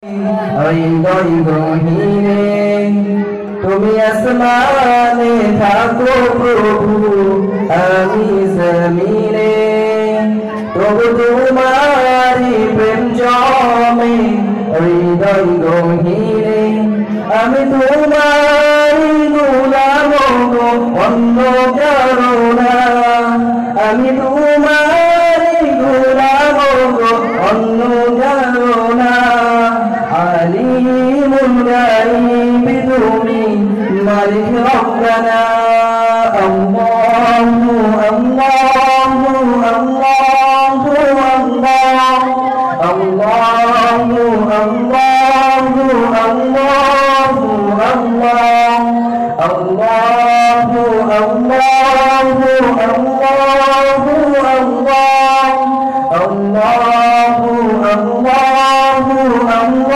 হৃদয় গহীনে তুমি আসমানে থাকো প্রভু, আমি জমিনে তবু তোমারি প্রেম জমে হৃদয় গহীনে। আমি তোমারি গোলাম গো, অন্য কারো না। আমি তোমারি গোলাম গো, অন্য কারো না। আলিমুল গায়ব তুমি মালিক রব্বানা। আল্লাহু আল্লাহু আল্লাহু আল্লাহ, আল্লাহু আল্লাহু আল্লাহু আল্লাহ, আল্লাহু আল্লাহু আল্লাহু আল্লাহ, আল্লাহু আল্লাহু